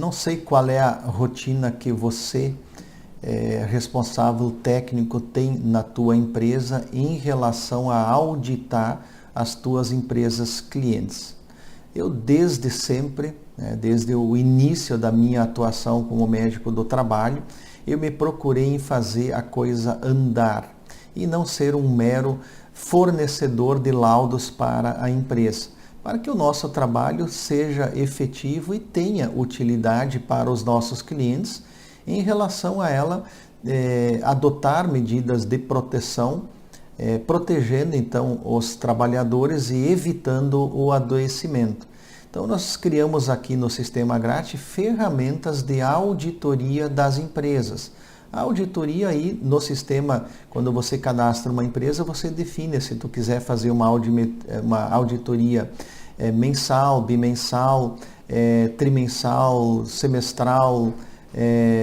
Não sei qual é a rotina que você, responsável técnico, tem na tua empresa em relação a auditar as tuas empresas clientes. Eu desde sempre, desde o início da minha atuação como médico do trabalho, eu me procurei em fazer a coisa andar e não ser um mero fornecedor de laudos para a empresa, para que o nosso trabalho seja efetivo e tenha utilidade para os nossos clientes em relação a ela adotar medidas de proteção, protegendo então os trabalhadores e evitando o adoecimento. Então nós criamos aqui no Sistema Agrate ferramentas de auditoria das empresas. A auditoria aí no sistema, quando você cadastra uma empresa, você define se tu quiser fazer uma auditoria mensal, bimensal, trimensal, semestral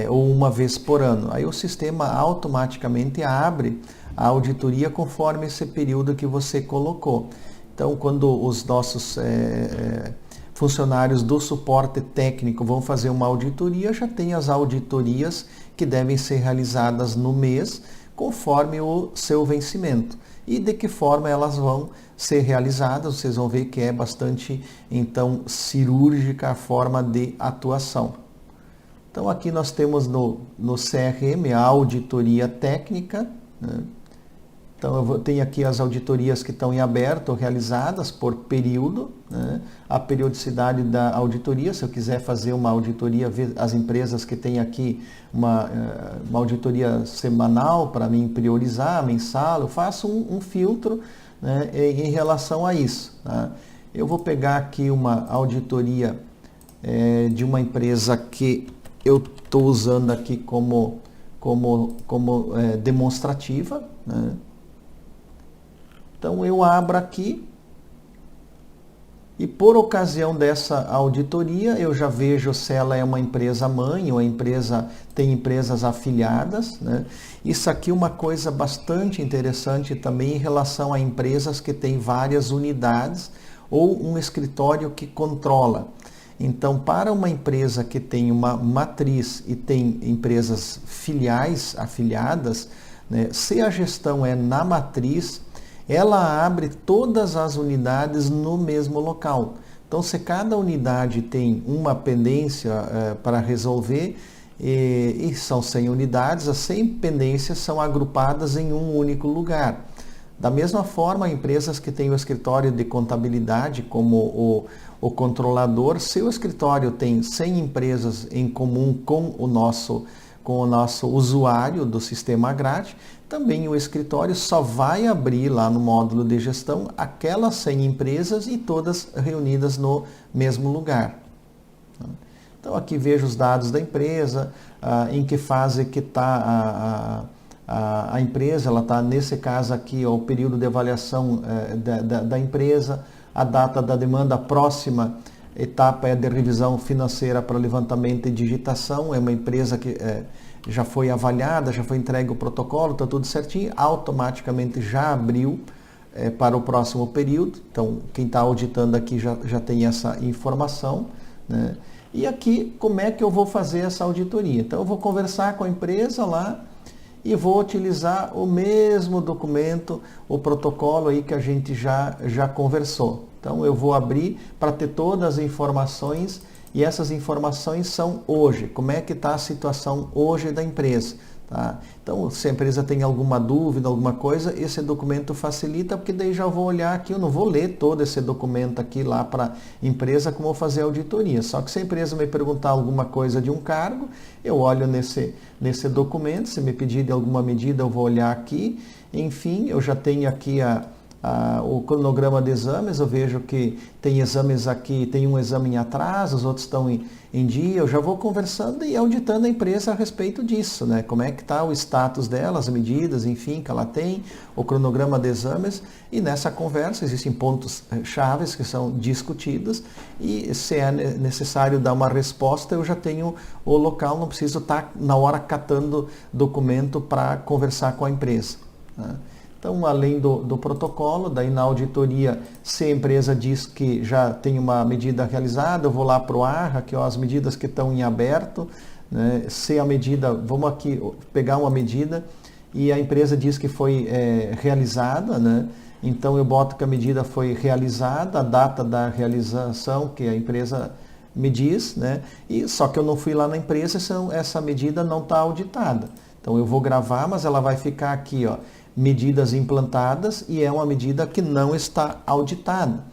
ou uma vez por ano. Aí o sistema automaticamente abre a auditoria conforme esse período que você colocou. Então, quando os nossos funcionários do suporte técnico vão fazer uma auditoria, já tem as auditorias que devem ser realizadas no mês, conforme o seu vencimento. E de que forma elas vão ser realizadas, vocês vão ver que é bastante, então, cirúrgica a forma de atuação. Então, aqui nós temos no CRM a auditoria técnica, né? Então, eu tenho aqui as auditorias que estão em aberto, realizadas por período, né? A periodicidade da auditoria, se eu quiser fazer uma auditoria, ver as empresas que têm aqui uma auditoria semanal para mim priorizar, mensal, eu faço um filtro, né, em relação a isso. Tá? Eu vou pegar aqui uma auditoria de uma empresa que eu estou usando aqui como demonstrativa, né? Então eu abro aqui e por ocasião dessa auditoria eu já vejo se ela é uma empresa mãe ou a empresa tem empresas afiliadas, né? Isso aqui é uma coisa bastante interessante também em relação a empresas que têm várias unidades ou um escritório que controla. Então, para uma empresa que tem uma matriz e tem empresas filiais, afiliadas, né, se a gestão é na matriz, ela abre todas as unidades no mesmo local. Então, se cada unidade tem uma pendência para resolver, e são 100 unidades, as 100 pendências são agrupadas em um único lugar. Da mesma forma, empresas que têm o escritório de contabilidade como o controlador, se o escritório tem 100 empresas em comum com o nosso usuário do Sistema Agrate, também o escritório só vai abrir lá no módulo de gestão aquelas 100 empresas e todas reunidas no mesmo lugar. Então aqui vejo os dados da empresa, em que fase que está a empresa, ela está nesse caso aqui, ó, o período de avaliação da empresa, a data da demanda, a próxima etapa é de revisão financeira para levantamento e digitação, é uma empresa que já foi avaliada, já foi entregue o protocolo, está tudo certinho, automaticamente já abriu para o próximo período. Então, quem está auditando aqui já tem essa informação, né? E aqui, como é que eu vou fazer essa auditoria? Então, eu vou conversar com a empresa lá e vou utilizar o mesmo documento, o protocolo aí que a gente já conversou. Então, eu vou abrir para ter todas as informações. E essas informações são hoje, como é que está a situação hoje da empresa. Tá? Então, se a empresa tem alguma dúvida, alguma coisa, esse documento facilita, porque daí já vou olhar aqui, eu não vou ler todo esse documento aqui lá para a empresa como fazer auditoria. Só que se a empresa me perguntar alguma coisa de um cargo, eu olho nesse documento, se me pedir de alguma medida, eu vou olhar aqui. Enfim, eu já tenho aqui o cronograma de exames, eu vejo que tem exames aqui, tem um exame em atraso, os outros estão em dia, eu já vou conversando e auditando a empresa a respeito disso, né? Como é que está o status dela, as medidas, enfim, que ela tem, o cronograma de exames, e nessa conversa existem pontos chaves que são discutidos e se é necessário dar uma resposta, eu já tenho o local, não preciso estar na hora catando documento para conversar com a empresa, né? Então, além do protocolo, daí na auditoria, se a empresa diz que já tem uma medida realizada, eu vou lá para o ARRA, que ó, as medidas que estão em aberto, né? Se a medida, vamos aqui pegar uma medida e a empresa diz que foi realizada, né? Então eu boto que a medida foi realizada, a data da realização que a empresa me diz, né? E só que eu não fui lá na empresa, essa medida não está auditada. Então eu vou gravar, mas ela vai ficar aqui, ó, medidas implantadas, e é uma medida que não está auditada.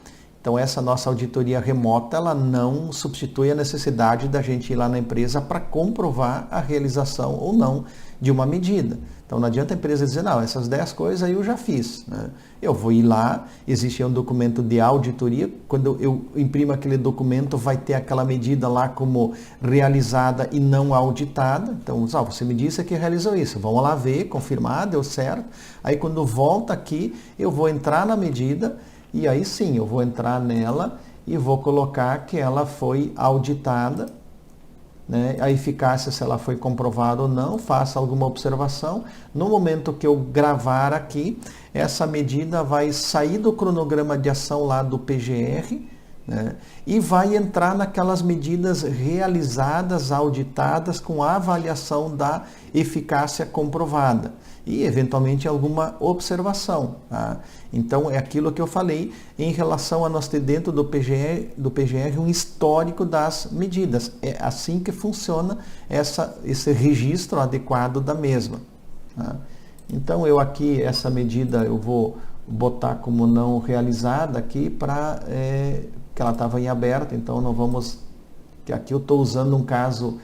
Então essa nossa auditoria remota, ela não substitui a necessidade da gente ir lá na empresa para comprovar a realização ou não de uma medida. Então não adianta a empresa dizer, não, essas 10 coisas aí eu já fiz, né? Eu vou ir lá, existe um documento de auditoria, quando eu imprimo aquele documento vai ter aquela medida lá como realizada e não auditada. Então, você me disse que realizou isso, vamos lá ver, confirmar, deu certo. Aí quando volta aqui, eu vou entrar na medida e aí sim, eu vou entrar nela e vou colocar que ela foi auditada, né? A eficácia, se ela foi comprovada ou não, faça alguma observação. No momento que eu gravar aqui, essa medida vai sair do cronograma de ação lá do PGR, né? E vai entrar naquelas medidas realizadas, auditadas, com a avaliação da eficácia comprovada e eventualmente alguma observação, tá? Então é aquilo que eu falei em relação a nós ter dentro do PGR um histórico das medidas. É assim que funciona esse registro adequado da mesma, tá? Então eu aqui, essa medida eu vou botar como não realizada aqui para que ela estava em aberto, então não vamos, que aqui eu estou usando um caso